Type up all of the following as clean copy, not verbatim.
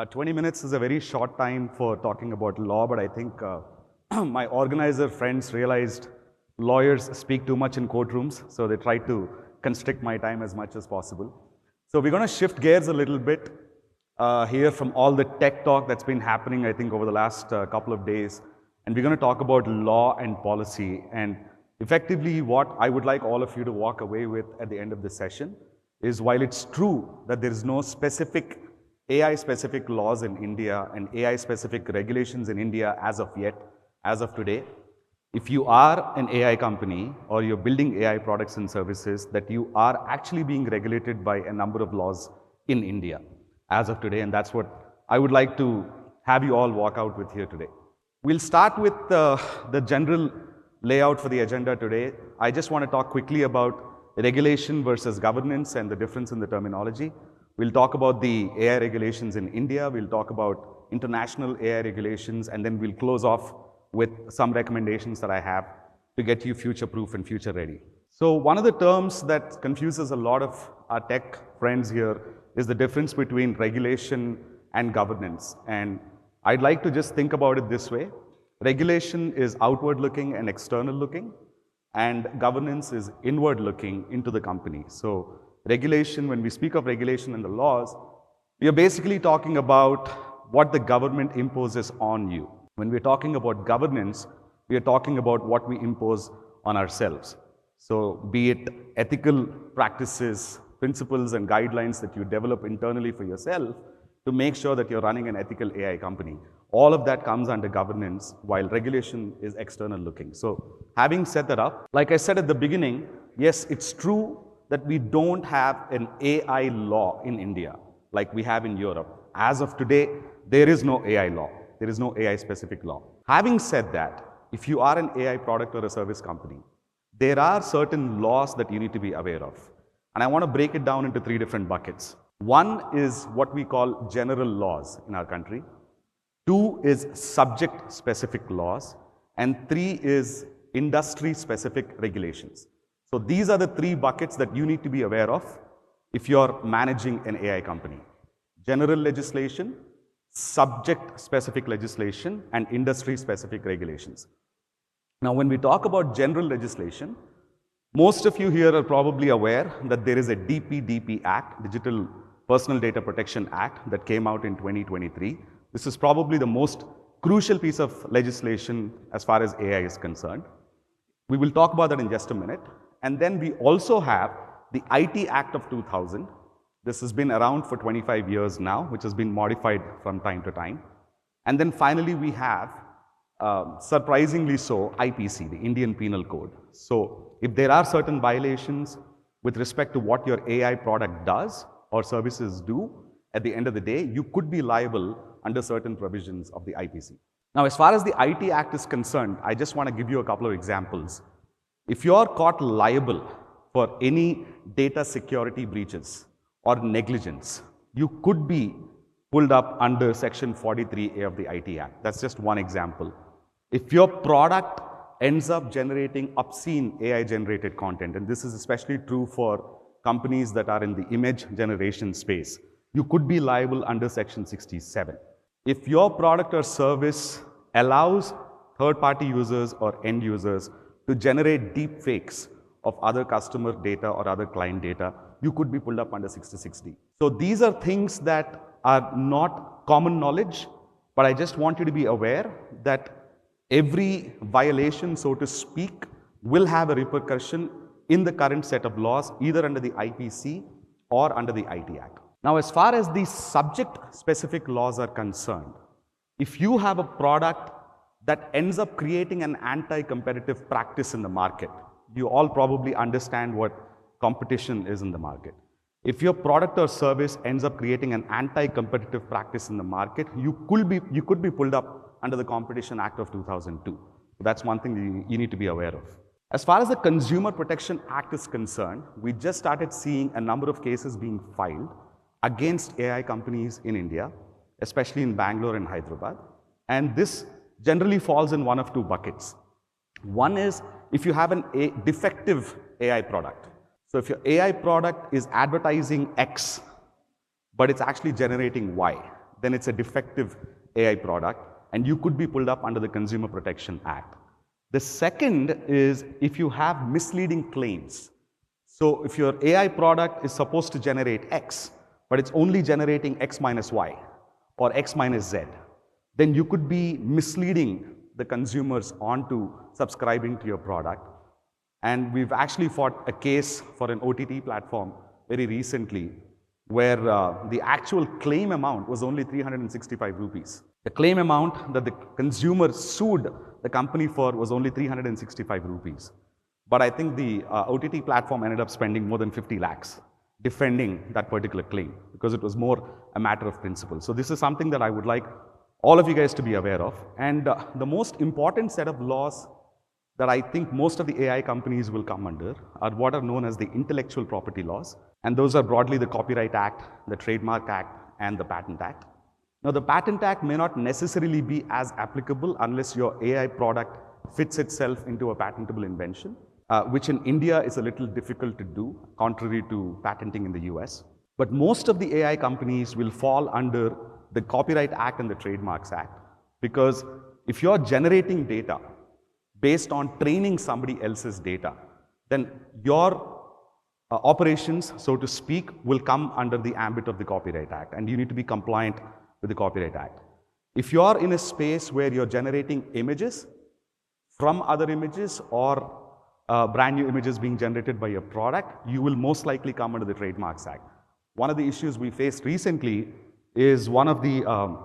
20 minutes is a very short time for talking about law, but I think my organizer friends realized lawyers speak too much in courtrooms, so they tried to constrict my time as much as possible. So we're going to shift gears a little bit here from all the tech talk that's been happening, I think, over the last couple of days. And we're going to talk about law and policy. And effectively, what I would like all of you to walk away with at the end of this session is, while it's true that there is no specific AI-specific laws in India and AI-specific regulations in India as of yet, as of today, if you are an AI company or you're building AI products and services, that you are actually being regulated by a number of laws in India as of today, and that's what I would like to have you all walk out with here today. We'll start with the general layout for the agenda today. I just want to talk quickly about regulation versus governance and the difference in the terminology. We'll talk about the AI regulations in India, we'll talk about international AI regulations, and then we'll close off with some recommendations that I have to get you future-proof and future-ready. So one of the terms that confuses a lot of our tech friends here is the difference between regulation and governance. And I'd like to just think about it this way. Regulation is outward-looking and external-looking, and governance is inward-looking into the company. So regulation, when we speak of regulation and the laws, we are basically talking about what the government imposes on you. When we're talking about governance, we are talking about what we impose on ourselves. So be it ethical practices, principles and guidelines that you develop internally for yourself to make sure that you're running an ethical AI company. All of that comes under governance, while regulation is external looking. So having set that up, like I said at the beginning, yes, it's true that we don't have an AI law in India like we have in Europe. As of today, there is no AI law. There is no AI-specific law. Having said that, if you are an AI product or a service company, there are certain laws that you need to be aware of. And I want to break it down into three different buckets. One is what we call general laws in our country. Two is subject-specific laws. And three is industry-specific regulations. So these are the three buckets that you need to be aware of if you're managing an AI company. General legislation, subject-specific legislation, and industry-specific regulations. Now, when we talk about general legislation, most of you here are probably aware that there is a DPDP Act, Digital Personal Data Protection Act, that came out in 2023. This is probably the most crucial piece of legislation as far as AI is concerned. We will talk about that in just a minute. And then we also have the IT Act of 2000. This has been around for 25 years now, which has been modified from time to time. And then finally, we have, surprisingly so, IPC, the Indian Penal Code. So if there are certain violations with respect to what your AI product does or services do, at the end of the day, you could be liable under certain provisions of the IPC. Now, as far as the IT Act is concerned, I just want to give you a couple of examples. If you're caught liable for any data security breaches or negligence, you could be pulled up under Section 43A of the IT Act. That's just one example. If your product ends up generating obscene AI-generated content, and this is especially true for companies that are in the image generation space, you could be liable under Section 67. If your product or service allows third-party users or end users to generate deep fakes of other customer data or other client data, you could be pulled up under 66D. So these are things that are not common knowledge, but I just want you to be aware that every violation, so to speak, will have a repercussion in the current set of laws, either under the IPC or under the IT Act. Now, as far as the subject-specific laws are concerned, if you have a product that ends up creating an anti-competitive practice in the market, you all probably understand what competition is in the market. If your product or service ends up creating an anti-competitive practice in the market, you could be pulled up under the Competition Act of 2002. So that's one thing you need to be aware of. As far as the Consumer Protection Act is concerned, we just started seeing a number of cases being filed against AI companies in India, especially in Bangalore and Hyderabad. And this generally falls in one of two buckets. One is if you have a defective AI product. So if your AI product is advertising X, but it's actually generating Y, then it's a defective AI product, and you could be pulled up under the Consumer Protection Act. The second is if you have misleading claims. So if your AI product is supposed to generate X, but it's only generating X minus Y or X minus Z, then you could be misleading the consumers onto subscribing to your product. And we've actually fought a case for an OTT platform very recently where the actual claim amount was only 365 rupees. The claim amount that the consumer sued the company for was only 365 rupees. But I think the OTT platform ended up spending more than 50 lakhs defending that particular claim because it was more a matter of principle. So this is something that I would like all of you guys to be aware of. And the most important set of laws that I think most of the AI companies will come under are what are known as the intellectual property laws. And those are broadly the Copyright Act, the Trademark Act, and the Patent Act. Now, the Patent Act may not necessarily be as applicable unless your AI product fits itself into a patentable invention, which in India is a little difficult to do, contrary to patenting in the US. But most of the AI companies will fall under the Copyright Act and the Trademarks Act, because if you're generating data based on training somebody else's data, then your operations, so to speak, will come under the ambit of the Copyright Act, and you need to be compliant with the Copyright Act. If you're in a space where you're generating images from other images or brand new images being generated by your product, you will most likely come under the Trademarks Act. One of the issues we faced recently is one of the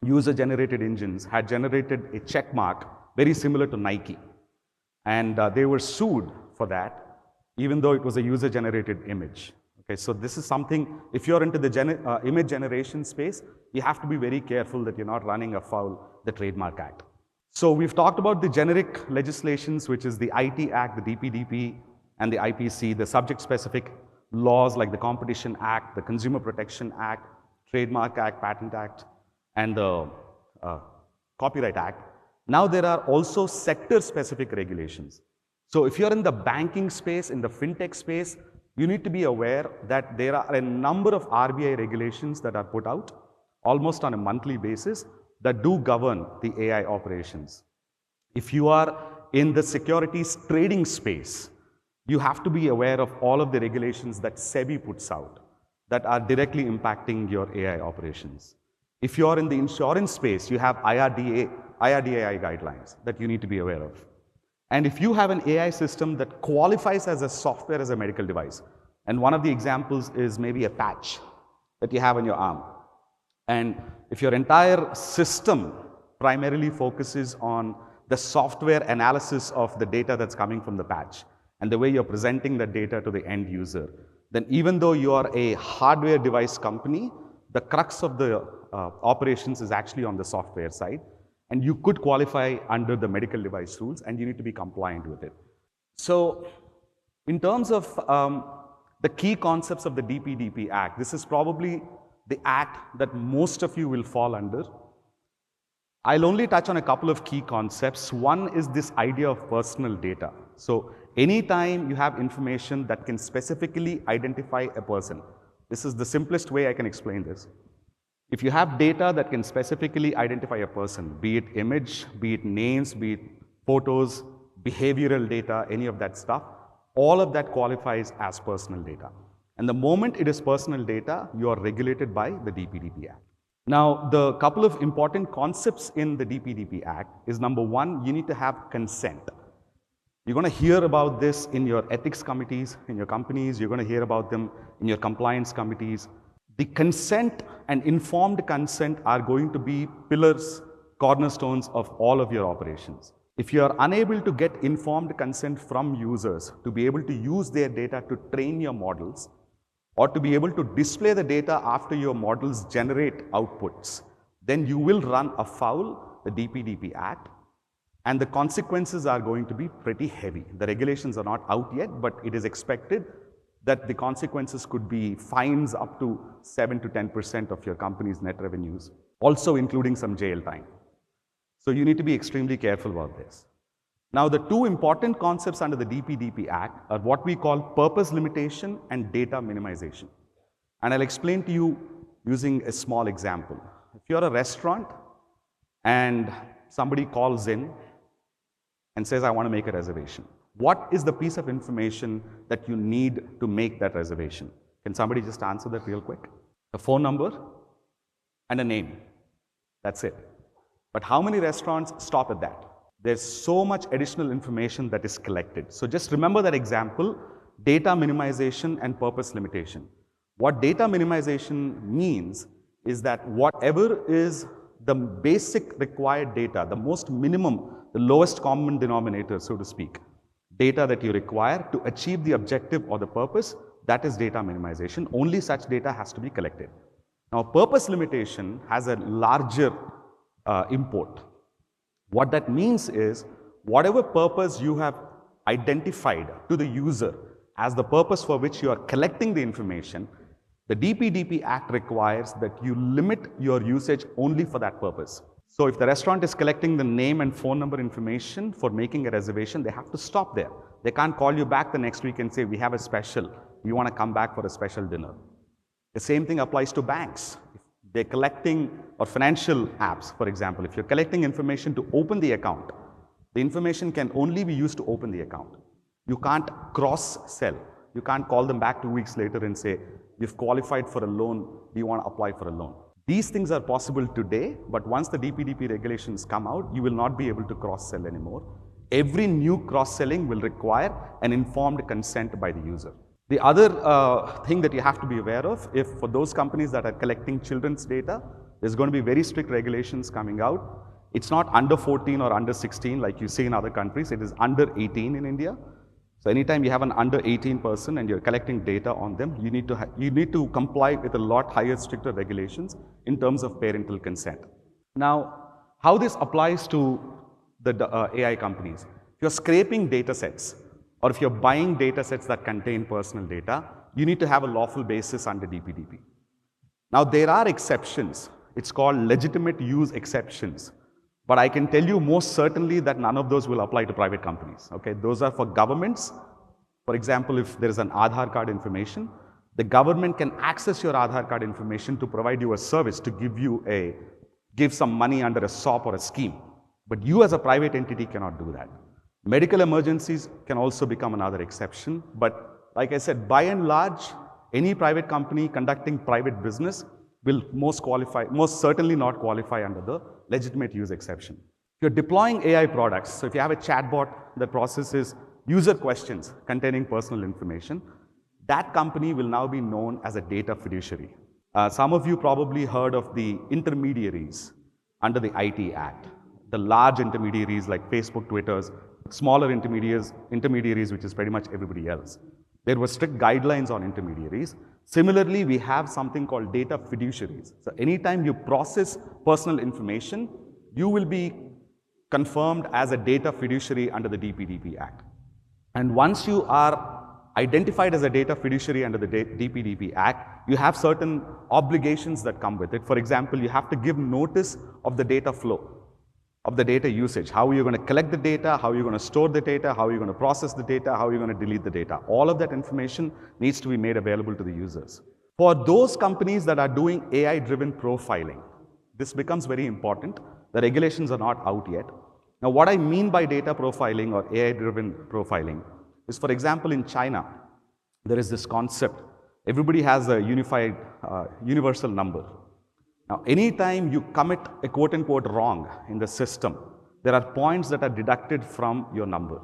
user-generated engines had generated a check mark very similar to Nike, and they were sued for that, even though it was a user-generated image. Okay, so this is something, if you're into the image generation space, you have to be very careful that you're not running afoul the Trademark Act. So we've talked about the generic legislations, which is the IT Act, the DPDP, and the IPC, the subject-specific laws like the Competition Act, the Consumer Protection Act, Trademark Act, Patent Act, and the Copyright Act. Now there are also sector-specific regulations. So if you're in the banking space, in the fintech space, you need to be aware that there are a number of RBI regulations that are put out almost on a monthly basis that do govern the AI operations. If you are in the securities trading space, you have to be aware of all of the regulations that SEBI puts out that are directly impacting your AI operations. If you're in the insurance space, you have IRDAI guidelines that you need to be aware of. And if you have an AI system that qualifies as a software as a medical device, and one of the examples is maybe a patch that you have on your arm, and if your entire system primarily focuses on the software analysis of the data that's coming from the patch and the way you're presenting that data to the end user, then even though you are a hardware device company, the crux of the operations is actually on the software side. And you could qualify under the medical device rules, and you need to be compliant with it. So in terms of the key concepts of the DPDP Act, this is probably the act that most of you will fall under. I'll only touch on a couple of key concepts. One is this idea of personal data. So anytime you have information that can specifically identify a person, this is the simplest way I can explain this. If you have data that can specifically identify a person, be it image, be it names, be it photos, behavioral data, any of that stuff, all of that qualifies as personal data. And the moment it is personal data, you are regulated by the DPDP Act. Now, the couple of important concepts in the DPDP Act is, number one, you need to have consent. You're going to hear about this in your ethics committees, in your companies. You're going to hear about them in your compliance committees. The consent and informed consent are going to be pillars, cornerstones of all of your operations. If you are unable to get informed consent from users to be able to use their data to train your models, or to be able to display the data after your models generate outputs, then you will run afoul the DPDP Act, and the consequences are going to be pretty heavy. The regulations are not out yet, but it is expected that the consequences could be fines up to 7 to 10% of your company's net revenues, also including some jail time. So you need to be extremely careful about this. Now, the two important concepts under the DPDP Act are what we call purpose limitation and data minimization. And I'll explain to you using a small example. If If you're a restaurant and somebody calls in and says, I want to make a reservation, what is the piece of information that you need to make that reservation? Can somebody just answer that real quick? A phone number and a name. That's it. But how many restaurants stop at that? There's so much additional information that is collected. So just remember that example, data minimization and purpose limitation. What data minimization means is that whatever is the basic required data, the most minimum, the lowest common denominator, so to speak, data that you require to achieve the objective or the purpose, that is data minimization. Only such data has to be collected. Now, purpose limitation has a larger import. What that means is, whatever purpose you have identified to the user as the purpose for which you are collecting the information, the DPDP Act requires that you limit your usage only for that purpose. So if the restaurant is collecting the name and phone number information for making a reservation, they have to stop there. They can't call you back the next week and say, we have a special, you want to come back for a special dinner. The same thing applies to banks. If they're collecting, or financial apps, for example, if you're collecting information to open the account, the information can only be used to open the account. You can't cross-sell. You can't call them back 2 weeks later and say, you've qualified for a loan, do you want to apply for a loan? These things are possible today, but once the DPDP regulations come out, you will not be able to cross-sell anymore. Every new cross-selling will require an informed consent by the user. The other thing that you have to be aware of, if for those companies that are collecting children's data, there's going to be very strict regulations coming out. It's not under 14 or under 16 like you see in other countries, it is under 18 in India. So anytime you have an under 18 person and you're collecting data on them, you need to comply with a lot higher, stricter regulations in terms of parental consent. Now, how this applies to the AI companies? If you're scraping data sets, or if you're buying data sets that contain personal data, you need to have a lawful basis under DPDP. Now, there are exceptions. It's called legitimate use exceptions. But I can tell you most certainly that none of those will apply to private companies. Okay? Those are for governments. For example, if there is an Aadhaar card information, the government can access your Aadhaar card information to provide you a service, to give some money under a SOP or a scheme. But you as a private entity cannot do that. Medical emergencies can also become another exception. But like I said, by and large, any private company conducting private business will most certainly not qualify under the legitimate use exception. If you're deploying AI products, so if you have a chatbot that processes user questions containing personal information, that company will now be known as a data fiduciary. Some of you probably heard of the intermediaries under the IT Act. The large intermediaries like Facebook, Twitter's, smaller intermediaries, which is pretty much everybody else. There were strict guidelines on intermediaries. Similarly, we have something called data fiduciaries. So anytime you process personal information, you will be confirmed as a data fiduciary under the DPDP Act. And once you are identified as a data fiduciary under the DPDP Act, you have certain obligations that come with it. For example, you have to give notice of the data flow, of the data usage. How are you going to collect the data? How are you going to store the data? How are you going to process the data? How are you going to delete the data? All of that information needs to be made available to the users. For those companies that are doing AI-driven profiling, this becomes very important. The regulations are not out yet. Now, what I mean by data profiling or AI-driven profiling is, for example, in China, there is this concept. Everybody has a unified, universal number. Now, anytime you commit a quote-unquote wrong in the system, there are points that are deducted from your number.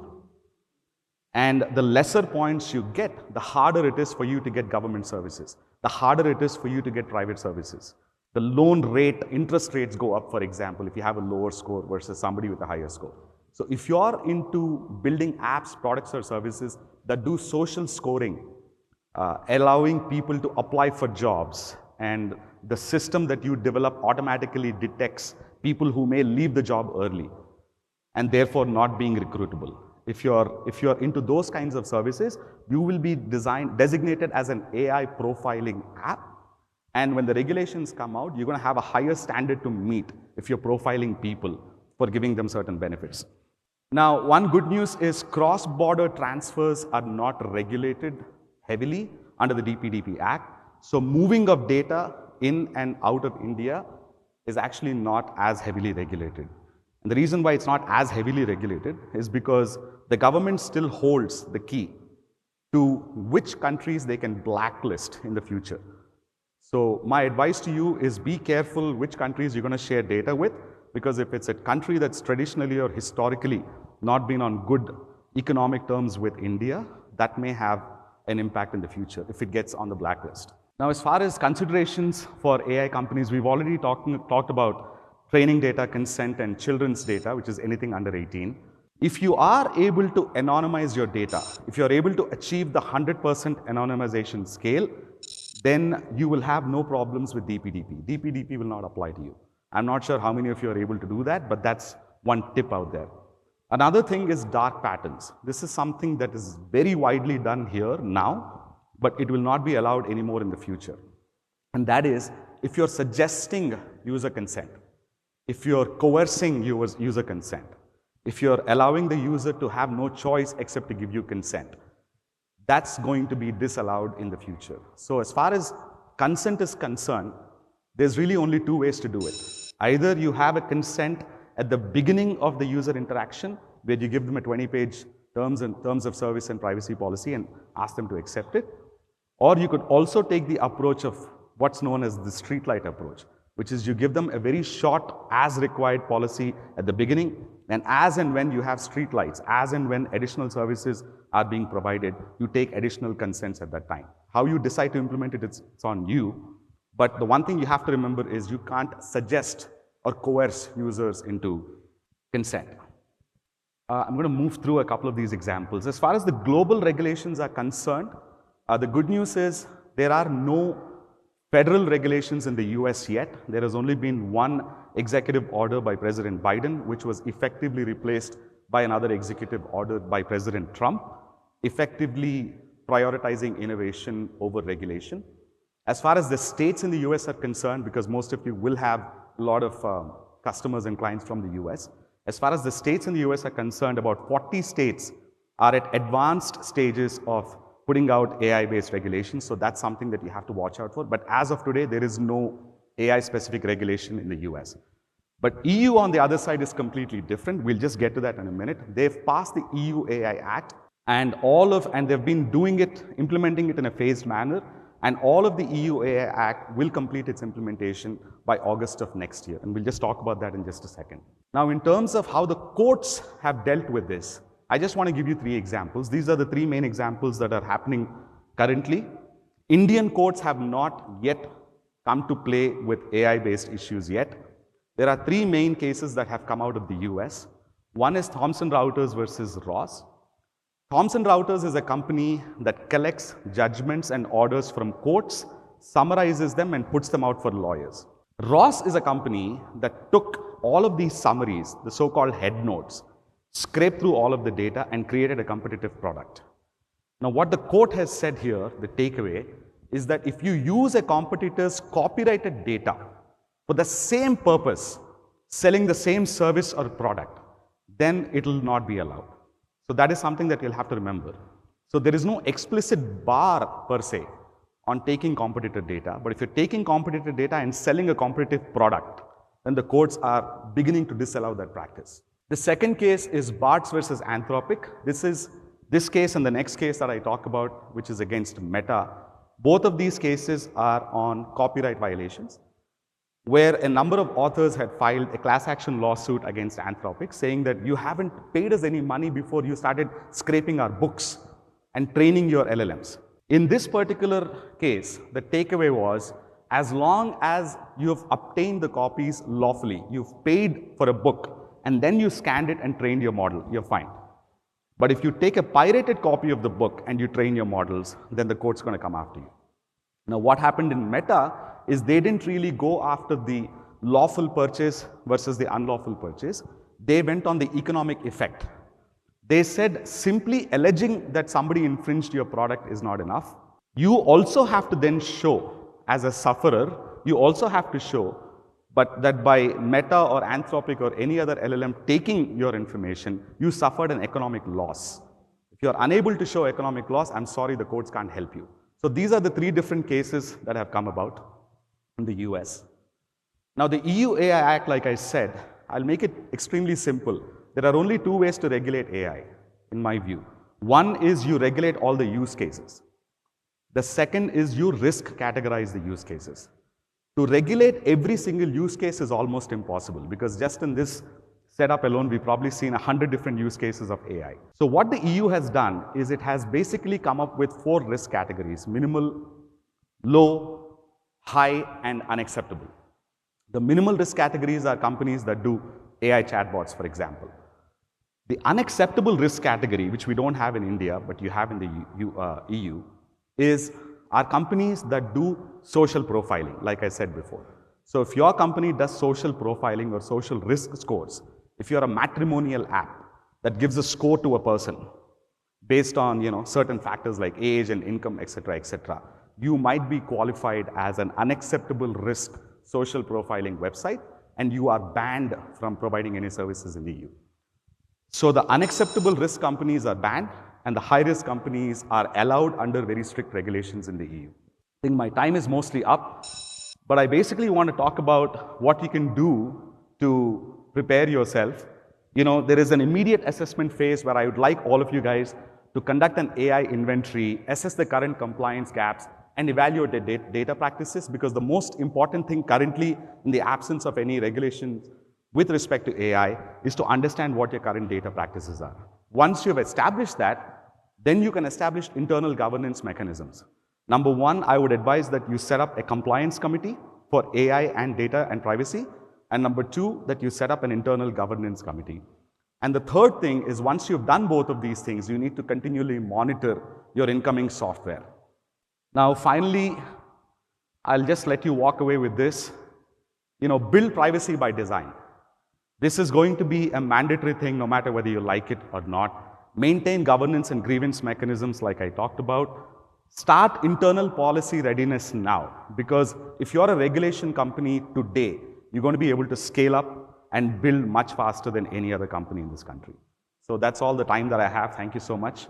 And the lesser points you get, the harder it is for you to get government services, the harder it is for you to get private services. The loan rate, interest rates go up, for example, if you have a lower score versus somebody with a higher score. So if you're into building apps, products, or services that do social scoring, allowing people to apply for jobs, and the system that you develop automatically detects people who may leave the job early and therefore not being recruitable. If you're into those kinds of services, you will be designated as an AI profiling app. And when the regulations come out, you're going to have a higher standard to meet if you're profiling people for giving them certain benefits. Now, one good news is cross-border transfers are not regulated heavily under the DPDP Act. So moving of data in and out of India is actually not as heavily regulated. And the reason why it's not as heavily regulated is because the government still holds the key to which countries they can blacklist in the future. So my advice to you is be careful which countries you're going to share data with, because if it's a country that's traditionally or historically not been on good economic terms with India, that may have an impact in the future if it gets on the blacklist. Now, as far as considerations for AI companies, we've already talked about training data, consent, and children's data, which is anything under 18. If you are able to anonymize your data, if you're able to achieve the 100% anonymization scale, then you will have no problems with DPDP. DPDP will not apply to you. I'm not sure how many of you are able to do that, but that's one tip out there. Another thing is dark patterns. This is something that is very widely done here now, but it will not be allowed anymore in the future. And that is, if you're suggesting user consent, if you're coercing user consent, if you're allowing the user to have no choice except to give you consent, that's going to be disallowed in the future. So as far as consent is concerned, there's really only two ways to do it. Either you have a consent at the beginning of the user interaction, where you give them a 20-page terms of service and privacy policy and ask them to accept it. Or you could also take the approach of what's known as the streetlight approach, which is you give them a very short as required policy at the beginning, and as and when you have streetlights, as and when additional services are being provided, you take additional consents at that time. How you decide to implement it, it's on you. But the one thing you have to remember is you can't suggest or coerce users into consent. I'm going to move through a couple of these examples. As far as the global regulations are concerned, the good news is there are no federal regulations in the US yet. There has only been one executive order by President Biden, which was effectively replaced by another executive order by President Trump, effectively prioritizing innovation over regulation. As far as the states in the US are concerned, because most of you will have a lot of customers and clients from the US, as far as the states in the US are concerned, about 40 states are at advanced stages of putting out AI-based regulations, so that's something that you have to watch out for. But as of today, there is no AI-specific regulation in the US. But EU on the other side is completely different. We'll just get to that in a minute. They've passed the EU AI Act, and they've been doing it, implementing it in a phased manner, and all of the EU AI Act will complete its implementation by August of next year. And we'll just talk about that in just a second. Now, in terms of how the courts have dealt with this, I just want to give you 3 examples. These are the 3 main examples that are happening currently. Indian courts have not yet come to play with AI-based issues yet. There are 3 main cases that have come out of the US. One is Thomson Reuters versus Ross. Thomson Reuters is a company that collects judgments and orders from courts, summarizes them, and puts them out for lawyers. Ross is a company that took all of these summaries, the so-called head notes, scraped through all of the data and created a competitive product. Now, what the court has said here, the takeaway, is that if you use a competitor's copyrighted data for the same purpose, selling the same service or product, then it will not be allowed. So that is something that you'll have to remember. So there is no explicit bar per se on taking competitor data, but if you're taking competitor data and selling a competitive product, then the courts are beginning to disallow that practice. The second case is Bartz versus Anthropic. This case and the next case that I talk about, which is against Meta. Both of these cases are on copyright violations, where a number of authors had filed a class action lawsuit against Anthropic, saying that you haven't paid us any money before you started scraping our books and training your LLMs. In this particular case, the takeaway was, as long as you have obtained the copies lawfully, you've paid for a book, and then you scanned it and trained your model, you're fine. But if you take a pirated copy of the book and you train your models, then the court's going to come after you. Now, what happened in Meta is they didn't really go after the lawful purchase versus the unlawful purchase. They went on the economic effect. They said simply alleging that somebody infringed your product is not enough. You also have to then show, as a sufferer, you also have to show but that by Meta or Anthropic or any other LLM taking your information, you suffered an economic loss. If you're unable to show economic loss, I'm sorry, the courts can't help you. So these are the 3 different cases that have come about in the US. Now, the EU AI Act, like I said, I'll make it extremely simple. There are only two ways to regulate AI, in my view. One is you regulate all the use cases. The second is you risk categorize the use cases. To regulate every single use case is almost impossible because just in this setup alone, we've probably seen 100 different use cases of AI. So what the EU has done is it has basically come up with 4 risk categories: minimal, low, high, and unacceptable. The minimal risk categories are companies that do AI chatbots, for example. The unacceptable risk category, which we don't have in India, but you have in the EU, are companies that do social profiling, like I said before. So if your company does social profiling or social risk scores, if you're a matrimonial app that gives a score to a person based on certain factors like age and income, etc., you might be qualified as an unacceptable risk social profiling website, and you are banned from providing any services in the EU. So the unacceptable risk companies are banned, and the high-risk companies are allowed under very strict regulations in the EU. I think my time is mostly up, but I basically want to talk about what you can do to prepare yourself. There is an immediate assessment phase where I would like all of you guys to conduct an AI inventory, assess the current compliance gaps, and evaluate the data practices, because the most important thing currently in the absence of any regulations with respect to AI is to understand what your current data practices are. Once you've established that, then you can establish internal governance mechanisms. Number one, I would advise that you set up a compliance committee for AI and data and privacy. And number two, that you set up an internal governance committee. And the third thing is, once you've done both of these things, you need to continually monitor your incoming software. Now, finally, I'll just let you walk away with this. Build privacy by design. This is going to be a mandatory thing no matter whether you like it or not. Maintain governance and grievance mechanisms like I talked about. Start internal policy readiness now, because if you're a regulation company today, you're going to be able to scale up and build much faster than any other company in this country. So that's all the time that I have. Thank you so much.